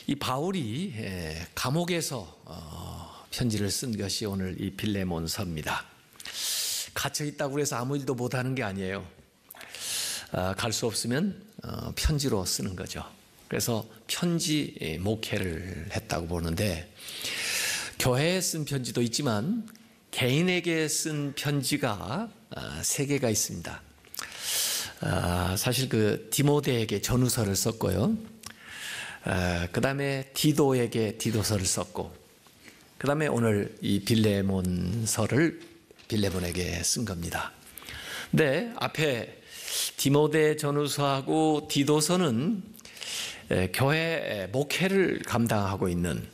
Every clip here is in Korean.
이 바울이 감옥에서 편지를 쓴 것이 오늘 이 빌레몬서입니다. 갇혀 있다고 해서 아무 일도 못하는 게 아니에요. 갈 수 없으면 편지로 쓰는 거죠. 그래서 편지 목회를 했다고 보는데, 교회에 쓴 편지도 있지만 개인에게 쓴 편지가 3개가 있습니다. 사실 그 디모데에게 전후서를 썼고요. 그 다음에 디도에게 디도서를 썼고, 그 다음에 오늘 이 빌레몬서를 빌레몬에게 쓴 겁니다. 근데 앞에 디모데 전후서하고 디도서는 교회 목회를 감당하고 있는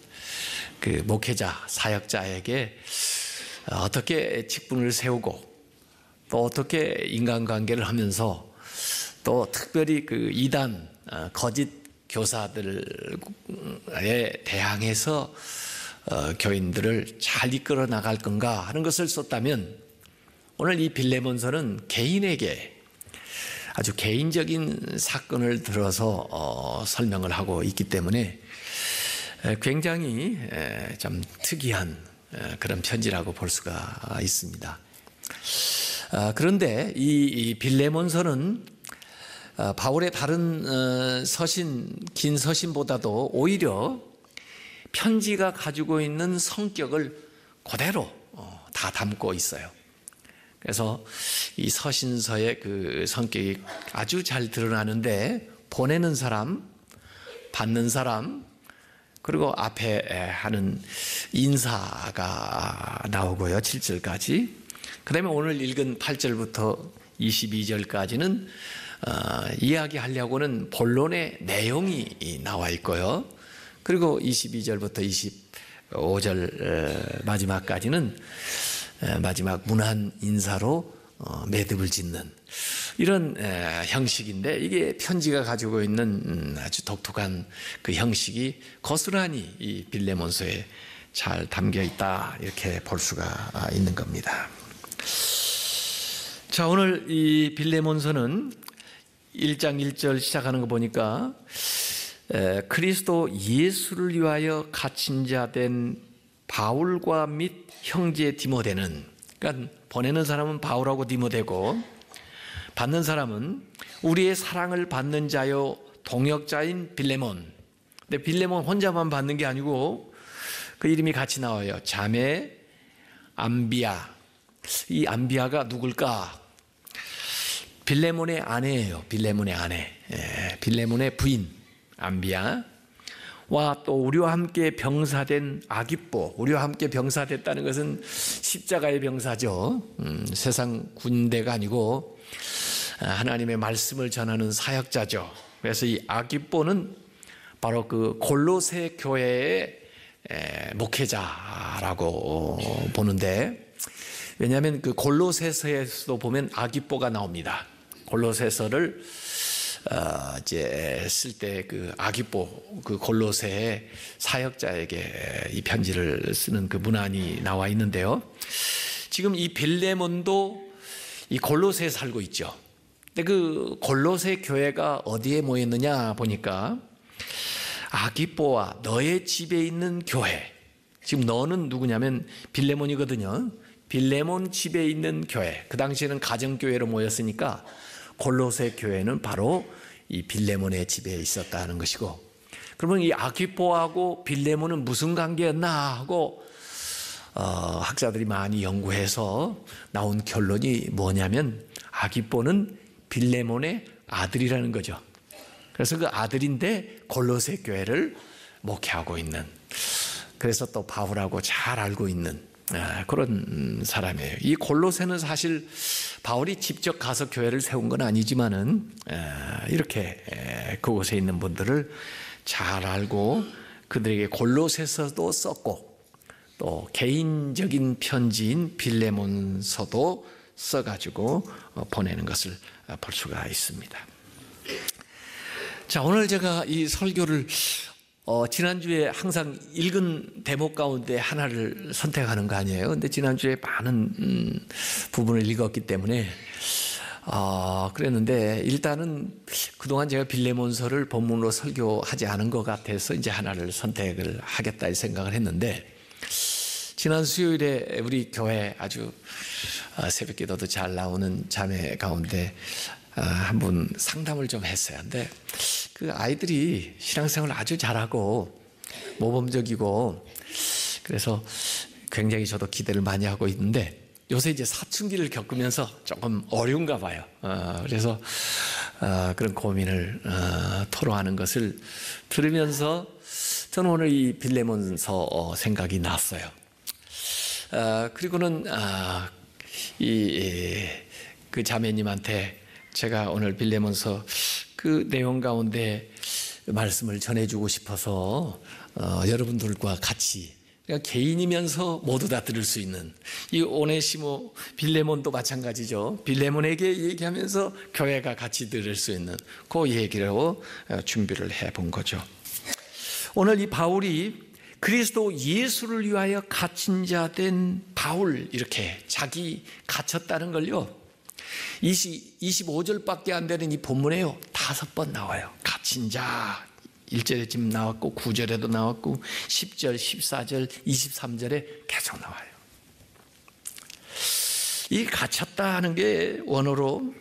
그 목회자, 사역자에게 어떻게 직분을 세우고 또 어떻게 인간관계를 하면서 또 특별히 그 이단, 거짓 교사들에 대항해서 교인들을 잘 이끌어 나갈 건가 하는 것을 썼다면, 오늘 이 빌레몬서는 개인에게 아주 개인적인 사건을 들어서 설명을 하고 있기 때문에 굉장히 좀 특이한 그런 편지라고 볼 수가 있습니다. 그런데 이 빌레몬서는 바울의 다른 서신, 긴 서신보다도 오히려 편지가 가지고 있는 성격을 그대로 다 담고 있어요. 그래서 이 서신서의 그 성격이 아주 잘 드러나는데, 보내는 사람, 받는 사람, 그리고 앞에 하는 인사가 나오고요. 7절까지. 그 다음에 오늘 읽은 8절부터 22절까지는 이야기하려고는 본론의 내용이 나와 있고요. 그리고 22절부터 25절 마지막까지는 마지막 문안 인사로 매듭을 짓는 이런 형식인데, 이게 편지가 가지고 있는 아주 독특한 그 형식이 고스란히 이 빌레몬서에 잘 담겨 있다, 이렇게 볼 수가 있는 겁니다. 자, 오늘 이 빌레몬서는 1장 1절 시작하는 거 보니까 그리스도 예수를 위하여 갇힌 자 된 바울과 및 형제 디모데는, 그러니까 보내는 사람은 바울하고 디모데고, 받는 사람은 우리의 사랑을 받는 자요 동역자인 빌레몬. 근데 빌레몬 혼자만 받는 게 아니고 그 이름이 같이 나와요. 자매 암비아. 이 암비아가 누굴까? 빌레몬의 아내예요. 빌레몬의 아내. 빌레몬의 부인 암비아. 와, 또 우리와 함께 병사된 아기뽀. 우리와 함께 병사됐다는 것은 십자가의 병사죠. 세상 군대가 아니고 하나님의 말씀을 전하는 사역자죠. 그래서 이 아기뽀는 바로 그 골로새 교회의 목회자라고 보는데, 왜냐하면 그 골로새서에서도 보면 아기뽀가 나옵니다. 골로새서를 이제 쓸 때 그 아기뽀, 그 골로새의 사역자에게 이 편지를 쓰는 그 문안이 나와 있는데요. 지금 이 빌레몬도 이 골로새에 살고 있죠. 근데 그 골로새 교회가 어디에 모였느냐 보니까 아기뽀와 너의 집에 있는 교회. 지금 너는 누구냐면 빌레몬이거든요. 빌레몬 집에 있는 교회. 그 당시에는 가정교회로 모였으니까 골로새 교회는 바로 이 빌레몬의 집에 있었다는 것이고, 그러면 이 아기뽀하고 빌레몬은 무슨 관계였나 하고 학자들이 많이 연구해서 나온 결론이 뭐냐면, 아기뽀는 빌레몬의 아들이라는 거죠. 그래서 그 아들인데 골로새 교회를 목회하고 있는, 그래서 또 바울하고 잘 알고 있는 그런 사람이에요. 이 골로새는 사실 바울이 직접 가서 교회를 세운 건 아니지만은 이렇게 그곳에 있는 분들을 잘 알고 그들에게 골로새서도 썼고, 또 개인적인 편지인 빌레몬서도 써가지고 보내는 것을 볼 수가 있습니다. 자, 오늘 제가 이 설교를 지난주에 항상 읽은 대목 가운데 하나를 선택하는 거 아니에요. 근데 지난주에 많은 부분을 읽었기 때문에 그랬는데 일단은 그동안 제가 빌레몬서를 본문으로 설교하지 않은 것 같아서 이제 하나를 선택을 하겠다 이 생각을 했는데, 지난 수요일에 우리 교회 아주 새벽 기도도 잘 나오는 자매 가운데 한 분 상담을 좀 했어요. 근데 그 아이들이 신앙생활을 아주 잘하고 모범적이고, 그래서 굉장히 저도 기대를 많이 하고 있는데 요새 이제 사춘기를 겪으면서 조금 어려운가 봐요. 그래서 그런 고민을 토로하는 것을 들으면서 저는 오늘 이 빌레몬서 생각이 났어요. 그리고는 그 자매님한테 제가 오늘 빌레몬서 그 내용 가운데 말씀을 전해주고 싶어서 여러분들과 같이, 그러니까 개인이면서 모두 다 들을 수 있는, 이 오네시모 빌레몬도 마찬가지죠. 빌레몬에게 얘기하면서 교회가 같이 들을 수 있는 그 얘기로 준비를 해본 거죠. 오늘 이 바울이 그리스도 예수를 위하여 갇힌 자 된 바울, 이렇게 자기 갇혔다는 걸요 25절밖에 안 되는 이 본문에요 5번 나와요. 갇힌 자 1절에 지금 나왔고 9절에도 나왔고 10절, 14절, 23절에 계속 나와요. 이 갇혔다 하는 게 원어로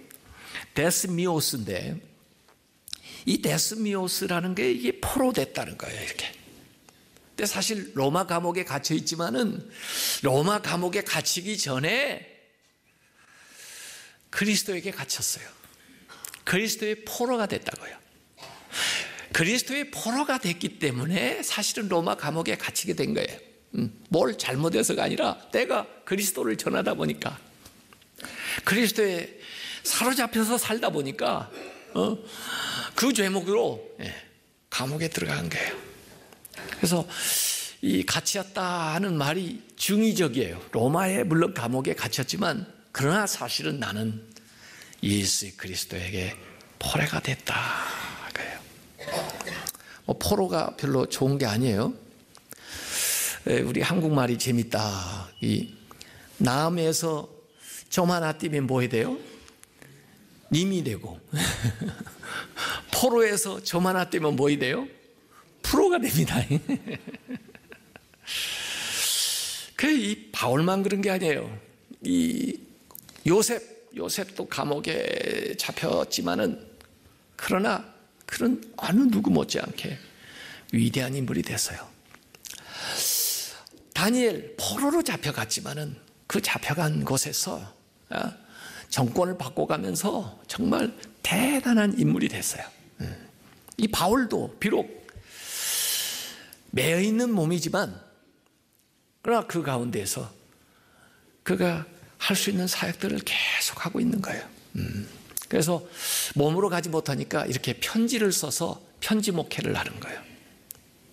데스미오스인데, 이 데스미오스라는 게 이게 포로됐다는 거예요. 이렇게. 근데 사실 로마 감옥에 갇혀 있지만은 로마 감옥에 갇히기 전에 그리스도에게 갇혔어요. 그리스도의 포로가 됐다고요. 그리스도의 포로가 됐기 때문에 사실은 로마 감옥에 갇히게 된 거예요. 뭘 잘못해서가 아니라 내가 그리스도를 전하다 보니까, 그리스도에 사로잡혀서 살다 보니까 그 죄목으로 감옥에 들어간 거예요. 그래서 이 갇혔다 하는 말이 중의적이에요. 로마에 물론 감옥에 갇혔지만 그러나 사실은 나는 예수 그리스도에게 포로가 됐다. 포로가 별로 좋은 게 아니에요. 우리 한국말이 재밌다. 이 남에서 점 하나 띄면 뭐 해야 돼요? 님이 되고 포로에서 점 하나 띄면 뭐 해야 돼요? 프로가 됩니다. 이 바울만 그런 게 아니에요. 이 요셉도 감옥에 잡혔지만은 그러나 그런 어느 누구 못지않게 위대한 인물이 됐어요. 다니엘 포로로 잡혀갔지만은 그 잡혀간 곳에서 정권을 바꿔가면서 정말 대단한 인물이 됐어요. 이 바울도 비록 매여있는 몸이지만 그러나 그 가운데서 그가 할 수 있는 사역들을 계속하고 있는 거예요. 그래서 몸으로 가지 못하니까 이렇게 편지를 써서 편지 목회를 하는 거예요.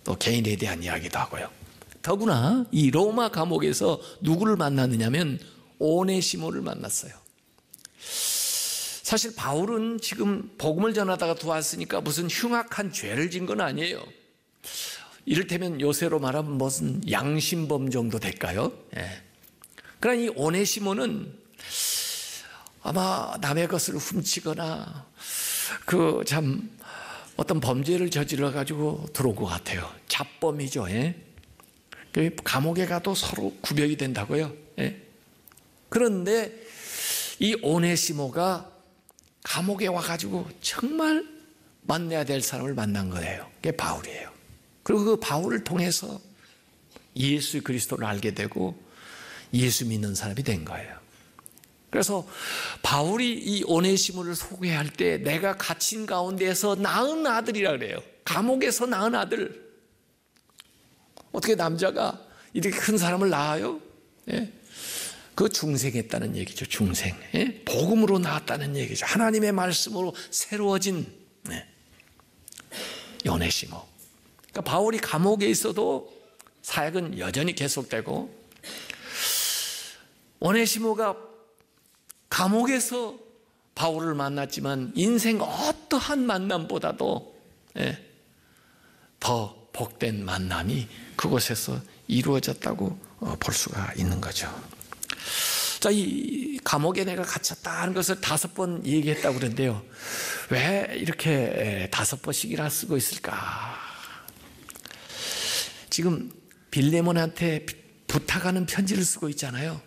또 개인에 대한 이야기도 하고요. 더구나 이 로마 감옥에서 누구를 만났느냐면 오네시모를 만났어요. 사실 바울은 지금 복음을 전하다가 들어왔으니까 무슨 흉악한 죄를 진 건 아니에요. 이를테면 요새로 말하면 무슨 양심범 정도 될까요? 그러나 이 오네시모는 아마 남의 것을 훔치거나 어떤 범죄를 저질러 가지고 들어온 것 같아요. 잡범이죠. 감옥에 가도 서로 구별이 된다고요. 그런데 이 오네시모가 감옥에 와가지고 정말 만나야 될 사람을 만난 거예요. 그게 바울이에요. 그리고 그 바울을 통해서 예수 그리스도를 알게 되고 예수 믿는 사람이 된 거예요. 그래서 바울이 이 오네시모를 소개할 때 내가 갇힌 가운데에서 낳은 아들이라 그래요. 감옥에서 낳은 아들. 어떻게 남자가 이렇게 큰 사람을 낳아요? 그 중생했다는 얘기죠. 중생. 복음으로 낳았다는 얘기죠. 하나님의 말씀으로 새로워진 오네시모. 그러니까 바울이 감옥에 있어도 사역은 여전히 계속되고, 오네시모가 감옥에서 바울을 만났지만 인생 어떠한 만남보다도 더 복된 만남이 그곳에서 이루어졌다고 볼 수가 있는 거죠. 자, 이 감옥에 내가 갇혔다 하는 것을 5번 얘기했다고 그러는데요. 왜 이렇게 5번씩이나 쓰고 있을까? 지금 빌레몬한테 부탁하는 편지를 쓰고 있잖아요.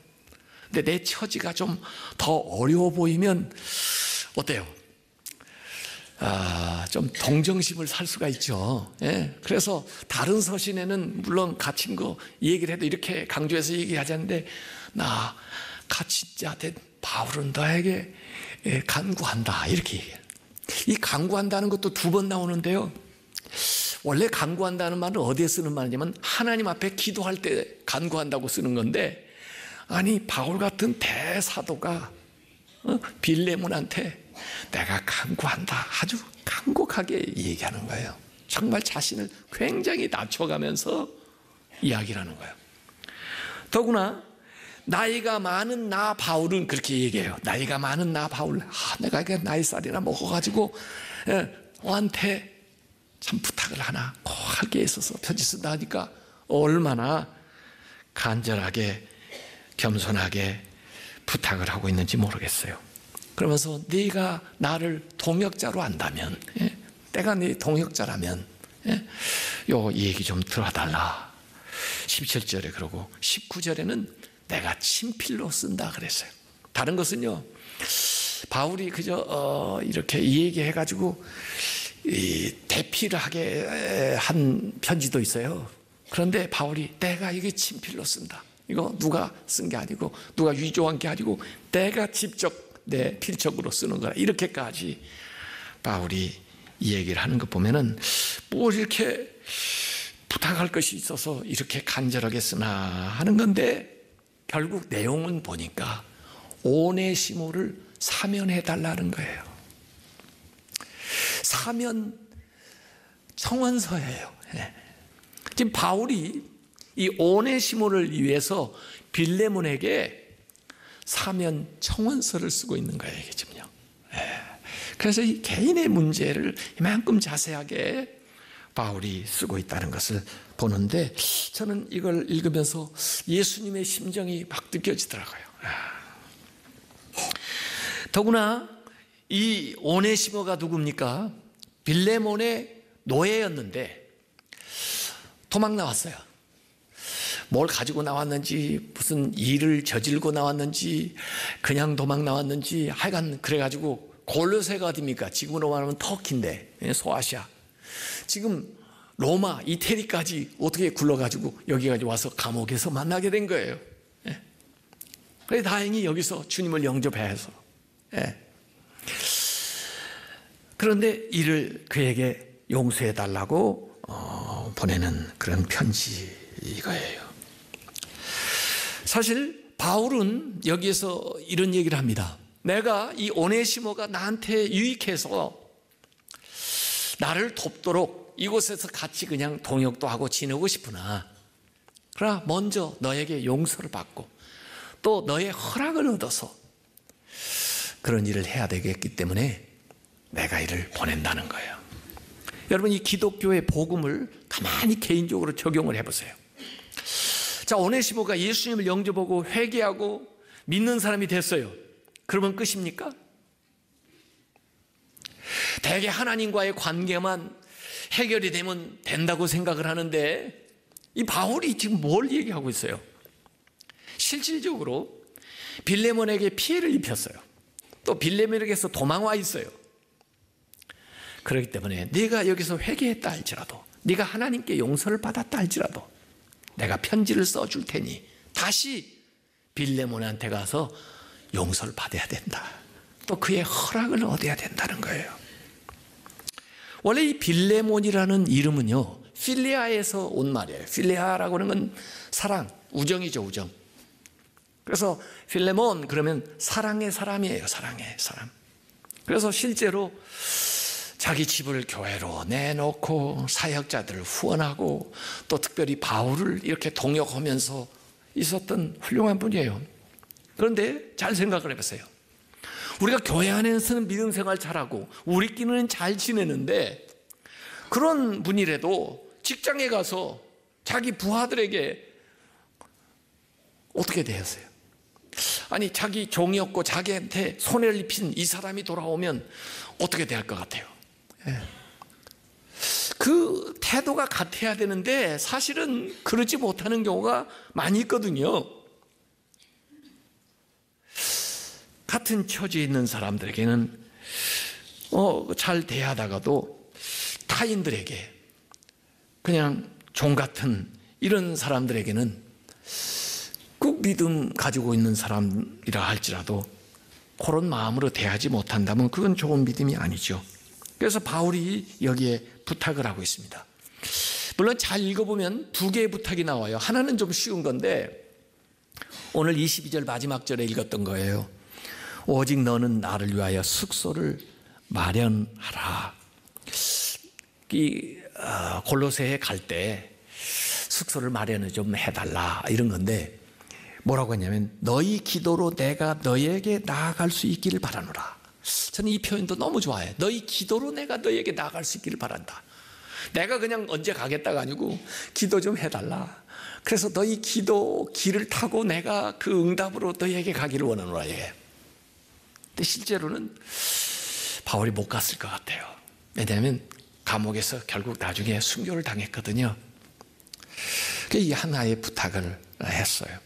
근데 내 처지가 좀 더 어려워 보이면 어때요? 좀 동정심을 살 수가 있죠. 예. 그래서 다른 서신에는 물론 갇힌 거 얘기를 해도 이렇게 강조해서 얘기하지 않는데, 나 갇힌 자 된 바울은 너에게 간구한다, 이렇게 얘기해요. 이 간구한다는 것도 2번 나오는데요. 원래 간구한다는 말은 어디에 쓰는 말이냐면 하나님 앞에 기도할 때 간구한다고 쓰는 건데, 아니 바울 같은 대사도가 빌레몬한테 내가 간구한다, 아주 간곡하게 얘기하는 거예요. 정말 자신을 굉장히 낮춰가면서 이야기를 하는 거예요. 더구나 나이가 많은 나 바울은 그렇게 얘기해요. 나이가 많은 나 바울, 내가 나이살이나 먹어가지고 너한테 참 부탁을 하나 꼭 할 게 있어서 편지 쓴다 하니까 얼마나 간절하게 겸손하게 부탁을 하고 있는지 모르겠어요. 그러면서 네가 나를 동역자로 안다면, 내가 네 동역자라면 요 얘기 좀 들어달라. 17절에 그러고 19절에는 내가 친필로 쓴다 그랬어요. 다른 것은요, 바울이 그저 이렇게 얘기해가지고 대피를 하게 한 편지도 있어요. 그런데 바울이 내가 이게 친필로 쓴다. 이거 누가 쓴 게 아니고 누가 위조한 게 아니고 내가 직접 내 필적으로 쓰는 거라, 이렇게까지 바울이 이 얘기를 하는 거 보면은 뭘 이렇게 부탁할 것이 있어서 이렇게 간절하게 쓰나 하는 건데, 결국 내용은 보니까 오네시모를 사면해 달라는 거예요. 사면 청원서예요. 지금 바울이 이 오네시모를 위해서 빌레몬에게 사면 청원서를 쓰고 있는 거예요, 이게 지금요. 그래서 이 개인의 문제를 이만큼 자세하게 바울이 쓰고 있다는 것을 보는데, 저는 이걸 읽으면서 예수님의 심정이 막 느껴지더라고요. 더구나 이 오네시모가 누굽니까? 빌레몬의 노예였는데 도망 나왔어요. 뭘 가지고 나왔는지, 무슨 일을 저질고 나왔는지, 그냥 도망 나왔는지, 하여간 그래가지고 골로새가 어디입니까? 지금으로 말하면 터키인데, 소아시아. 지금 로마, 이태리까지 어떻게 굴러가지고 여기까지 와서 감옥에서 만나게 된 거예요. 그래 다행히 여기서 주님을 영접해서. 그런데 이를 그에게 용서해달라고 보내는 그런 편지 이거예요. 사실 바울은 여기에서 이런 얘기를 합니다. 내가 이 오네시모가 나한테 유익해서 나를 돕도록 이곳에서 같이 그냥 동역도 하고 지내고 싶으나, 그러나 먼저 너에게 용서를 받고 또 너의 허락을 얻어서 그런 일을 해야 되겠기 때문에 내가 이를 보낸다는 거예요. 여러분, 이 기독교의 복음을 가만히 개인적으로 적용을 해보세요. 자, 오네시모가 예수님을 영접하고 회개하고 믿는 사람이 됐어요. 그러면 끝입니까? 대개 하나님과의 관계만 해결이 되면 된다고 생각을 하는데, 이 바울이 지금 뭘 얘기하고 있어요? 실질적으로 빌레몬에게 피해를 입혔어요. 또 빌레몬에게서 도망와 있어요. 그렇기 때문에 네가 여기서 회개했다 할지라도, 네가 하나님께 용서를 받았다 할지라도 내가 편지를 써줄 테니 다시 빌레몬한테 가서 용서를 받아야 된다. 또 그의 허락을 얻어야 된다는 거예요. 원래 이 빌레몬이라는 이름은요, 필리아에서 온 말이에요. 필리아라고 하는 건 사랑, 우정이죠, 우정. 그래서 필레몬 그러면 사랑의 사람이에요, 사랑의 사람. 그래서 실제로 자기 집을 교회로 내놓고 사역자들을 후원하고 또 특별히 바울을 이렇게 동역하면서 있었던 훌륭한 분이에요. 그런데 잘 생각을 해보세요. 우리가 교회 안에서는 믿음 생활 잘하고 우리끼리는 잘 지내는데, 그런 분이라도 직장에 가서 자기 부하들에게 어떻게 대하세요? 아니 자기 종이었고 자기한테 손해를 입힌 이 사람이 돌아오면 어떻게 대할 것 같아요? 그 태도가 같아야 되는데 사실은 그러지 못하는 경우가 많이 있거든요. 같은 처지에 있는 사람들에게는 잘 대하다가도 타인들에게 그냥 종 같은 이런 사람들에게는 꼭 믿음 가지고 있는 사람이라 할지라도 그런 마음으로 대하지 못한다면 그건 좋은 믿음이 아니죠. 그래서 바울이 여기에 부탁을 하고 있습니다. 물론 잘 읽어보면 두 개의 부탁이 나와요. 하나는 좀 쉬운 건데 오늘 22절 마지막 절에 읽었던 거예요. 오직 너는 나를 위하여 숙소를 마련하라. 이 골로새에 갈 때 숙소를 마련을 좀 해달라 이런 건데 뭐라고 했냐면 너희 기도로 내가 너에게 나아갈 수 있기를 바라노라. 저는 이 표현도 너무 좋아해요. 너희 기도로 내가 너에게 나아갈 수 있기를 바란다. 내가 그냥 언제 가겠다가 아니고 기도 좀 해달라. 그래서 너희 기도 길을 타고 내가 그 응답으로 너에게 가기를 원하노라. 근데 실제로는 바울이 못 갔을 것 같아요. 왜냐하면 감옥에서 결국 나중에 순교를 당했거든요. 이 하나의 부탁을 했어요.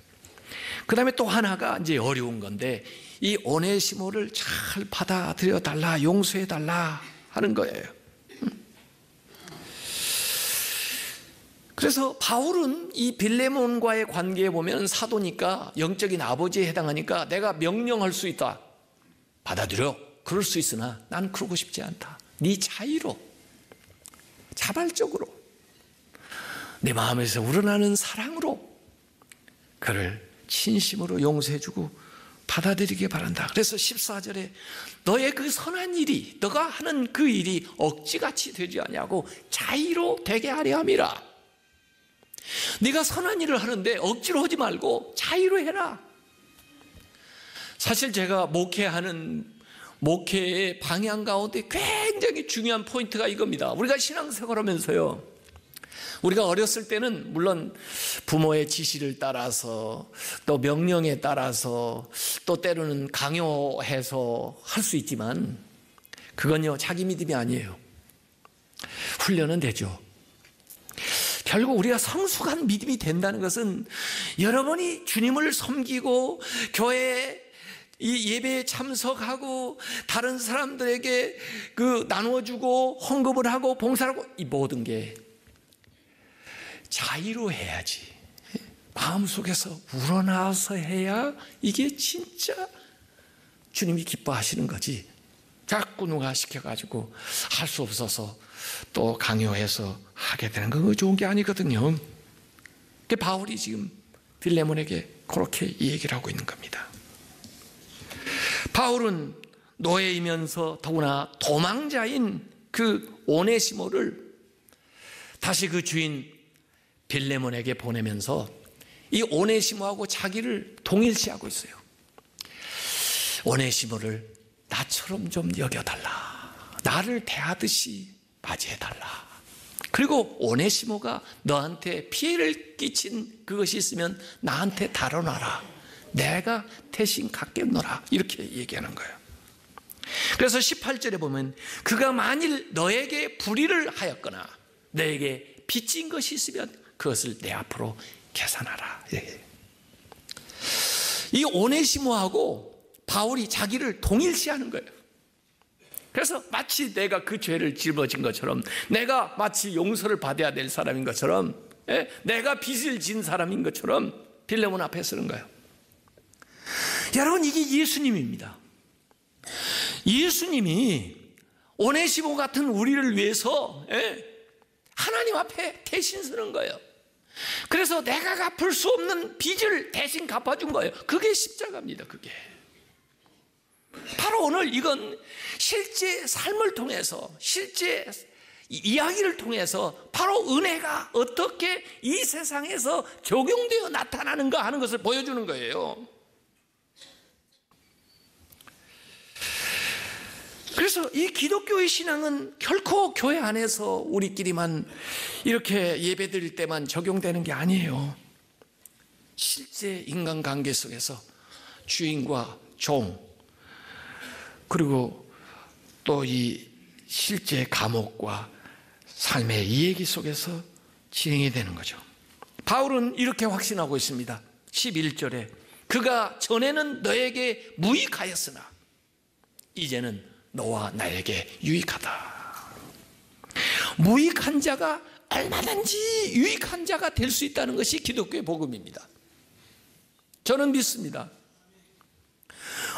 그 다음에 또 하나가 이제 어려운 건데 이 오네시모를 잘 받아들여 달라, 용서해 달라 하는 거예요. 그래서 바울은 이 빌레몬과의 관계에 보면 사도니까 영적인 아버지에 해당하니까 내가 명령할 수 있다. 받아들여. 그럴 수 있으나 난 그러고 싶지 않다. 네 자의로, 자발적으로, 내 마음에서 우러나는 사랑으로 그를 진심으로 용서해주고 받아들이기 바란다. 그래서 14절에 너의 그 선한 일이, 너가 하는 그 일이 억지같이 되지 아니하고 자의로 되게 하려 함이라. 네가 선한 일을 하는데 억지로 하지 말고 자의로 해라. 사실 제가 목회의 방향 가운데 굉장히 중요한 포인트가 이겁니다. 우리가 신앙생활 하면서요, 우리가 어렸을 때는 물론 부모의 지시를 따라서 또 명령에 따라서 또 때로는 강요해서 할 수 있지만 그건요 자기 믿음이 아니에요. 훈련은 되죠. 결국 우리가 성숙한 믿음이 된다는 것은 여러분이 주님을 섬기고 교회에 이 예배에 참석하고 다른 사람들에게 나누어주고 헌금을 하고 봉사를 하고 이 모든 게 자의로 해야지, 마음속에서 우러나와서 해야 이게 진짜 주님이 기뻐하시는 거지. 자꾸 누가 시켜가지고 할 수 없어서 또 강요해서 하게 되는 건 좋은 게 아니거든요. 바울이 지금 빌레몬에게 그렇게 얘기를 하고 있는 겁니다. 바울은 노예이면서 더구나 도망자인 그 오네시모를 다시 그 주인 빌레몬에게 보내면서 이 오네시모하고 자기를 동일시하고 있어요. 오네시모를 나처럼 좀 여겨달라. 나를 대하듯이 맞이해달라. 그리고 오네시모가 너한테 피해를 끼친 그것이 있으면 나한테 다뤄놔라. 내가 대신 갚겠노라. 이렇게 얘기하는 거예요. 그래서 18절에 보면 그가 만일 너에게 불의를 하였거나 너에게 빚진 것이 있으면 그것을 내 앞으로 계산하라. 이 오네시모하고 바울이 자기를 동일시하는 거예요. 그래서 마치 내가 그 죄를 짊어진 것처럼, 내가 마치 용서를 받아야 될 사람인 것처럼, 내가 빚을 진 사람인 것처럼 빌레몬 앞에 서는 거예요. 여러분, 이게 예수님입니다. 예수님이 오네시모 같은 우리를 위해서 하나님 앞에 대신 서는 거예요. 그래서 내가 갚을 수 없는 빚을 대신 갚아준 거예요. 그게 십자가입니다. 그게 바로 오늘 이건 실제 삶을 통해서, 실제 이야기를 통해서 바로 은혜가 어떻게 이 세상에서 적용되어 나타나는가 하는 것을 보여주는 거예요. 그래서 이 기독교의 신앙은 결코 교회 안에서 우리끼리만 이렇게 예배드릴 때만 적용되는 게 아니에요. 실제 인간관계 속에서 주인과 종, 그리고 또 이 실제 감옥과 삶의 이 얘기 속에서 진행이 되는 거죠. 바울은 이렇게 확신하고 있습니다. 11절에 그가 전에는 너에게 무익하였으나 이제는 너와 나에게 유익하다. 무익한 자가 얼마든지 유익한 자가 될 수 있다는 것이 기독교의 복음입니다. 저는 믿습니다.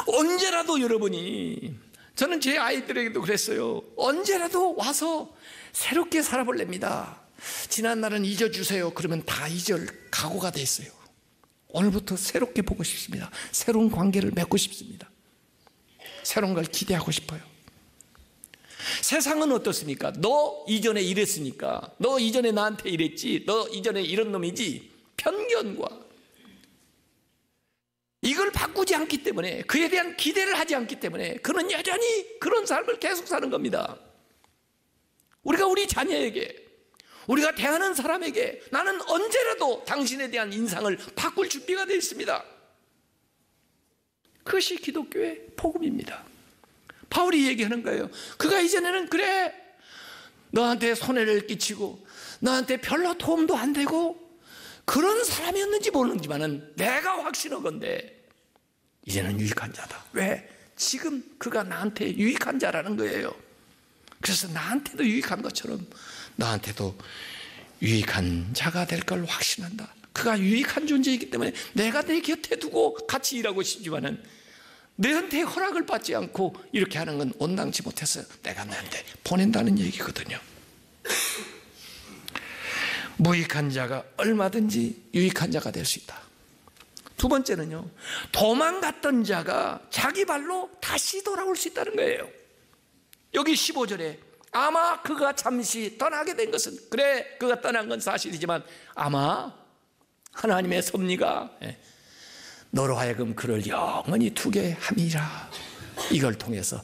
언제라도 여러분이, 저는 제 아이들에게도 그랬어요. 언제라도 와서 새롭게 살아볼랍니다. 지난 날은 잊어주세요. 그러면 다 잊을 각오가 돼 있어요. 오늘부터 새롭게 보고 싶습니다. 새로운 관계를 맺고 싶습니다. 새로운 걸 기대하고 싶어요. 세상은 어떻습니까? 너 이전에 이랬으니까, 너 이전에 나한테 이랬지, 너 이전에 이런 놈이지, 편견과 이걸 바꾸지 않기 때문에, 그에 대한 기대를 하지 않기 때문에 그는 여전히 그런 삶을 계속 사는 겁니다. 우리가 우리 자녀에게, 우리가 대하는 사람에게 나는 언제라도 당신에 대한 인상을 바꿀 준비가 되어 있습니다. 그것이 기독교의 복음입니다. 바울이 얘기하는 거예요. 그가 이전에는 그래, 너한테 손해를 끼치고 너한테 별로 도움도 안 되고 그런 사람이었는지 모르지만은 내가 확신하건대 이제는 유익한 자다. 왜? 지금 그가 나한테 유익한 자라는 거예요. 그래서 나한테도 유익한 것처럼 너한테도 유익한 자가 될 걸 확신한다. 그가 유익한 존재이기 때문에 내가 내 곁에 두고 같이 일하고 싶지만은 너한테 허락을 받지 않고 이렇게 하는 건 온당치 못해서 내가 너한테 보낸다는 얘기거든요. 무익한 자가 얼마든지 유익한 자가 될 수 있다. 두 번째는요, 도망갔던 자가 자기 발로 다시 돌아올 수 있다는 거예요. 여기 15절에 아마 그가 잠시 떠나게 된 것은, 그래 그가 떠난 건 사실이지만 아마 하나님의 섭리가 너로 하여금 그를 영원히 두게 함이라. 이걸 통해서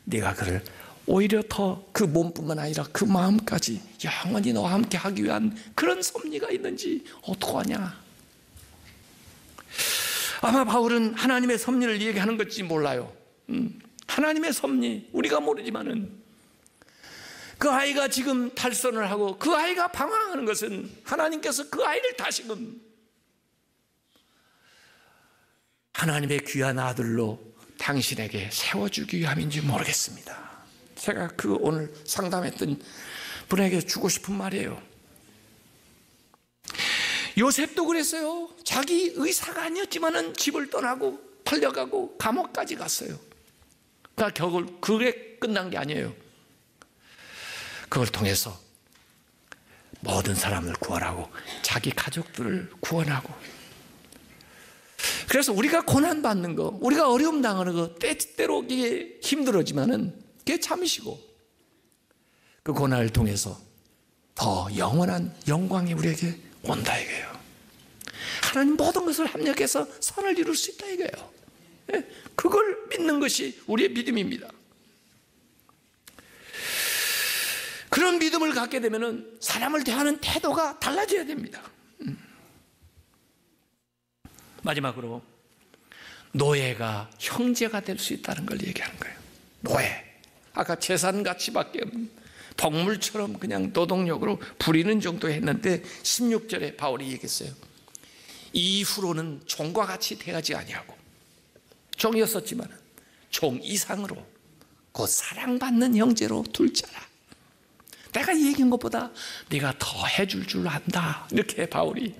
네가 그를 오히려 더 그 몸뿐만 아니라 그 마음까지 영원히 너와 함께 하기 위한 그런 섭리가 있는지 어떡하냐. 아마 바울은 하나님의 섭리를 얘기하는 것인지 몰라요. 하나님의 섭리 우리가 모르지만은 그 아이가 지금 탈선을 하고 그 아이가 방황하는 것은 하나님께서 그 아이를 다시금 하나님의 귀한 아들로 당신에게 세워주기 위함인지 모르겠습니다. 제가 그 오늘 상담했던 분에게 주고 싶은 말이에요. 요셉도 그랬어요. 자기 의사가 아니었지만은 집을 떠나고 팔려가고 감옥까지 갔어요. 그러니까 결국 그게 끝난 게 아니에요. 그걸 통해서 모든 사람을 구원하고 자기 가족들을 구원하고, 그래서 우리가 고난받는 거, 우리가 어려움 당하는 거 때때로 이게 힘들어지만은 그게 참으시고 그 고난을 통해서 더 영원한 영광이 우리에게 온다 이거예요. 하나님 모든 것을 합력해서 선을 이룰 수 있다 이거예요. 그걸 믿는 것이 우리의 믿음입니다. 그런 믿음을 갖게 되면은 사람을 대하는 태도가 달라져야 됩니다. 마지막으로 노예가 형제가 될 수 있다는 걸 얘기하는 거예요. 노예. 아까 재산가치밖에 없는 동물처럼 그냥 노동력으로 부리는 정도 했는데 16절에 바울이 얘기했어요. 이후로는 종과 같이 대하지 아니하고, 종이었었지만 종 이상으로 곧 사랑받는 형제로 둘 자라. 내가 얘기한 것보다 네가 더 해줄 줄 안다. 이렇게 바울이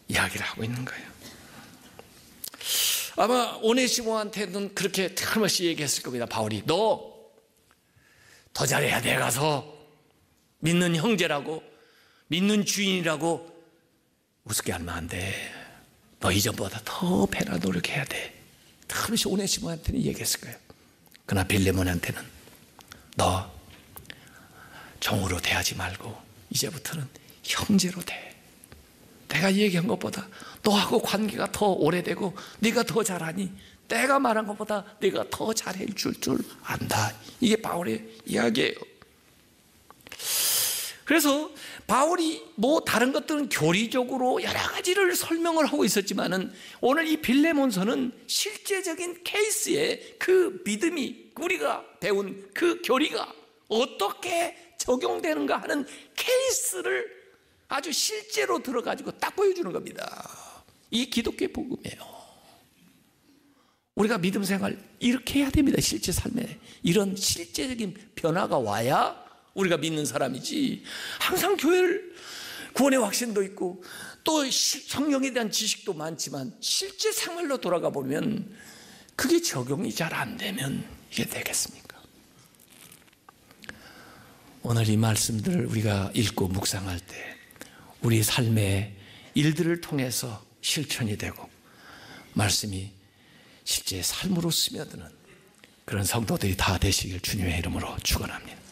이야기를 하고 있는 거예요. 아마 오네시모한테는 그렇게 틀림없이 얘기했을 겁니다. 바울이 너 더 잘해야 돼. 가서 믿는 형제라고, 믿는 주인이라고 우습게 하면 안 돼. 너 이전보다 더 배나 노력해야 돼. 틀림없이 오네시모한테는 얘기했을 거예요. 그러나 빌레몬한테는 너 종으로 대하지 말고 이제부터는 형제로 대. 내가 얘기한 것보다 너하고 관계가 더 오래되고 네가 더 잘하니 내가 말한 것보다 네가 더 잘해줄 줄 안다. 이게 바울의 이야기예요. 그래서 바울이 뭐 다른 것들은 교리적으로 여러 가지를 설명을 하고 있었지만은 오늘 이 빌레몬서는 실제적인 케이스에 그 믿음이, 우리가 배운 그 교리가 어떻게 적용되는가 하는 케이스를 아주 실제로 들어가지고 딱 보여주는 겁니다. 이 기독교의 복음이에요. 우리가 믿음 생활 이렇게 해야 됩니다. 실제 삶에 이런 실제적인 변화가 와야 우리가 믿는 사람이지, 항상 교회를, 구원의 확신도 있고 또 성령에 대한 지식도 많지만 실제 생활로 돌아가 보면 그게 적용이 잘 안 되면 이게 되겠습니까? 오늘 이 말씀들을 우리가 읽고 묵상할 때 우리 삶의 일들을 통해서 실천이 되고 말씀이 실제 삶으로 스며드는 그런 성도들이 다 되시길 주님의 이름으로 축원합니다.